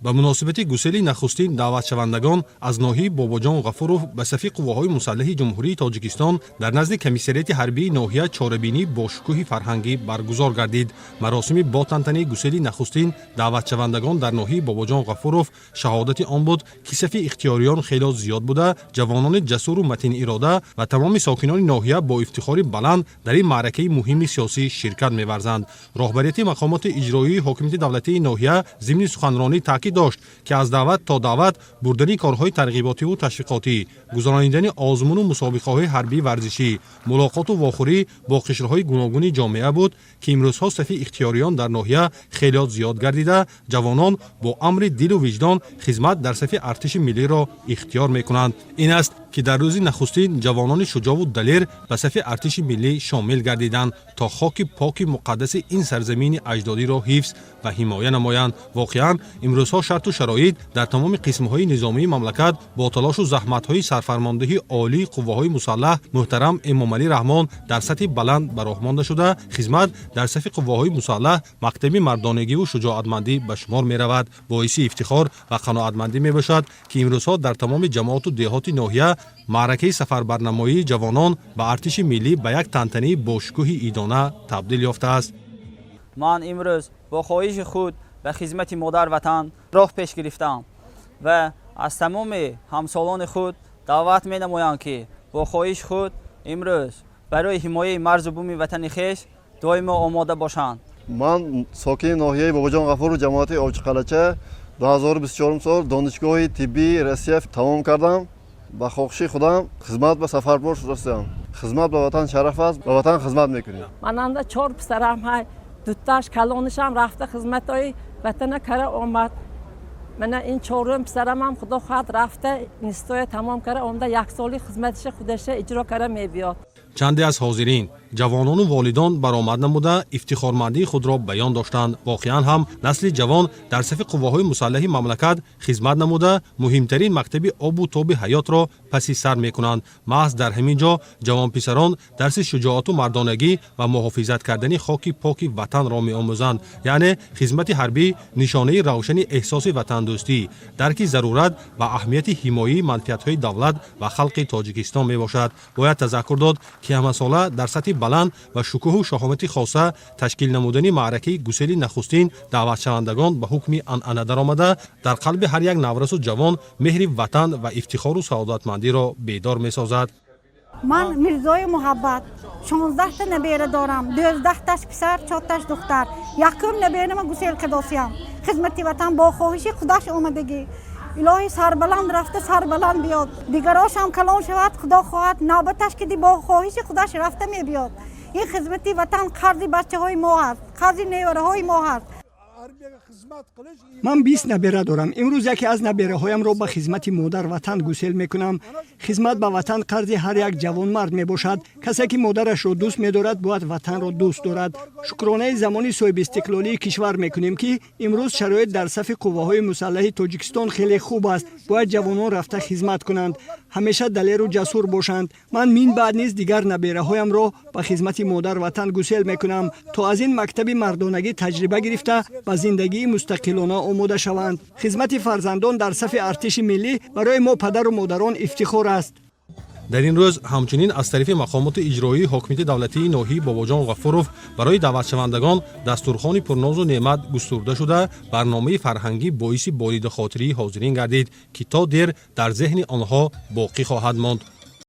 ба муносибати гусели нахустин даъватшавандагон аз ноҳияи Бобоҷон Ғафуров ба сафи қувваҳои мусаллаҳи ҷумҳурии Тоҷикистон дар назди комиссарияти ҳарбии ноҳия чорабинии бо шукӯҳи фарҳангӣ баргузор гардид. маросими бо тантанаи гусели нахустин даъватшавандагон дар ноҳияи Бобоҷон Ғафуров шаҳодати он буд ки сафи ихтиёриён хело зиёд буда ҷавонони ҷасуру матини ирода ва тамоми сокинони ноҳия бо ифтихори баланд дар ин маъракаи муҳими сиёсӣ ширкат меварзанд. роҳбарияти мақомоти иҷроии ҳокимияти давлатии ноҳия зимни суханронӣ таъкид дошт ки аз даъват то даъват бурдани корҳои тарғиботиву ташвиқотӣ, гузаронидани озмуну мусобиқаҳои ҳарбии варзишӣ, мулоқоту вохӯрӣ бо қишрҳои гуногуни ҷомеа буд ки имрӯзҳо сафи ихтиёриён дар ноҳия хело зиёд гардида ҷавонон бо амри дилу виҷдон хизмат дар сафи артиши миллиро ихтиёр мекунанд. ин аст ки дар рӯзи нахустин ҷавонони шуҷову далер ба сафи артиши миллӣ шомил гардиданд то хоки поки муқаддаси ин сарзамини аҷдодиро ҳифз ва ҳимоя намоянд. воқеан имрӯзҳо шарту шароит дар тамоми қисмҳои низомии мамлакат бо талошу заҳматҳои сарфармондаҳии олии қувваҳои мусаллаҳ муҳтарам Эмомалӣ Раҳмон дар сатҳи баланд ба роҳ монда шуда хизмат дар сафи қувваҳои мусаллаҳ мактаби мардонагиву шуҷоатмандӣ ба шумор меравад. боиси ифтихор ва қаноатмандӣ мебошад ки имрӯзҳо дар тамоми ҷамоату деҳоти ноҳия маъракаи сафарбарнамоии ҷавонон ба артиши миллӣ ба як тантанаи бошукӯҳи идона табдил ёфтааст. ман имрӯз бо хоҳиши худ ба хизмати модар ватан роҳ пеш гирифтам ва аз тамоми ҳамсолони худ даъват менамоям ки бо хоҳиши худ имрӯз барои ҳимояи марзу буми ватани хеш доимо омода бошанд. ман сокини ноҳияи Бобоҷон Ғафуру ҷамоати Овчиқалача 2024 сол донишгоҳи тиббии Россия тамом кардам. ба хохиши худам хизмат ба сафарбор шудастам. хизмат ба ватан шараф аст, ба ватан хизмат мекунем. мананда 4 писарам ҳай дуташ калонишам рафта хизматои ватана кара омад. мана ин 4 писарамам худо хоҳад рафта институтоя тамом кара омада 1 соли хизматиша худаша иҷро кара мебиёд. чанде аз ҳозирин ҷавонону волидон баромад намуда ифтихормандии худро баён доштанд. воқеан ҳам насли ҷавон дар сафи қувваҳои мусаллаҳи мамлакат хизмат намуда муҳимтарин мактаби обу тоби ҳаётро паси сар мекунанд. маҳз дар ҳамин ҷо ҷавонписарон дарси шуҷоату мардонагӣ ва муҳофизат кардани хоки поки ватанро меомӯзанд. яъне хизмати ҳарбӣ нишонаи равшани эҳсоси ватандӯстӣ, дарки зарурат ва аҳамияти ҳимояи манфиатҳои давлат ва халқи Тоҷикистон мебошад. бояд тазаккур дод ки ҳамасола дар сатҳи баланд ва шукӯҳу шаҳомати хоса ташкил намудани маъракаи гусели нахустин даъватшавандагон ба ҳукми анъана даромада дар қалби ҳар як наврасу ҷавон меҳри ватан ва ифтихору саодатмандиро бедор месозад. ман мирзои муҳаббат 16 та набера дорам, 12 таш писар, 4 таш духтар. якум наберама гусел қидосиям. хизмати ватан бо хоҳиши худаш омадагӣ. илоҳи сарбаланд рафта сарбаланд биёд. дигарошам калон шавад, худо хоҳад навбаташ ки бо хоҳиши худаш рафта мебиёд. ин хизмати ватан қарзи бачаҳои мо аст, қарзи невараҳои мо аст. ман 20 набера дорам. имрӯз яке аз набераҳоямро ба хизмати модар ватан гусел мекунам. хизмат ба ватан қарзи ҳар як ҷавонмард мебошад. касе ки модарашро дӯст медорад бояд ватанро дӯст дорад. шукронаи замони соҳибистиқлолии кишвар мекунем ки имрӯз шароит дар сафи қувваҳои мусаллаҳи Тоҷикистон хеле хуб аст. бояд ҷавонон рафта хизмат кунанд, ҳамеша далеру ҷасур бошанд. ман мин баъд низ дигар набераҳоямро ба хизмати модар ватан гусел мекунам то аз ин мактаби мардонагӣ таҷриба гирифта ба зиндагии мустақилона омода шаванд. хизмати фарзандон дар сафи артиши миллӣ барои мо падару модарон ифтихор аст. дар ин рӯз ҳамчунин аз тарафи мақомоти иҷроии ҳокимияти давлатии ноҳияи Бобоҷон Ғафуров барои даъватшавандагон дастурхони пурнозу неъмат густурда шуда барномаи фарҳангӣ боиси боридахотирии ҳозирин гардид ки то дер дар зеҳни онҳо боқӣ хоҳад монд.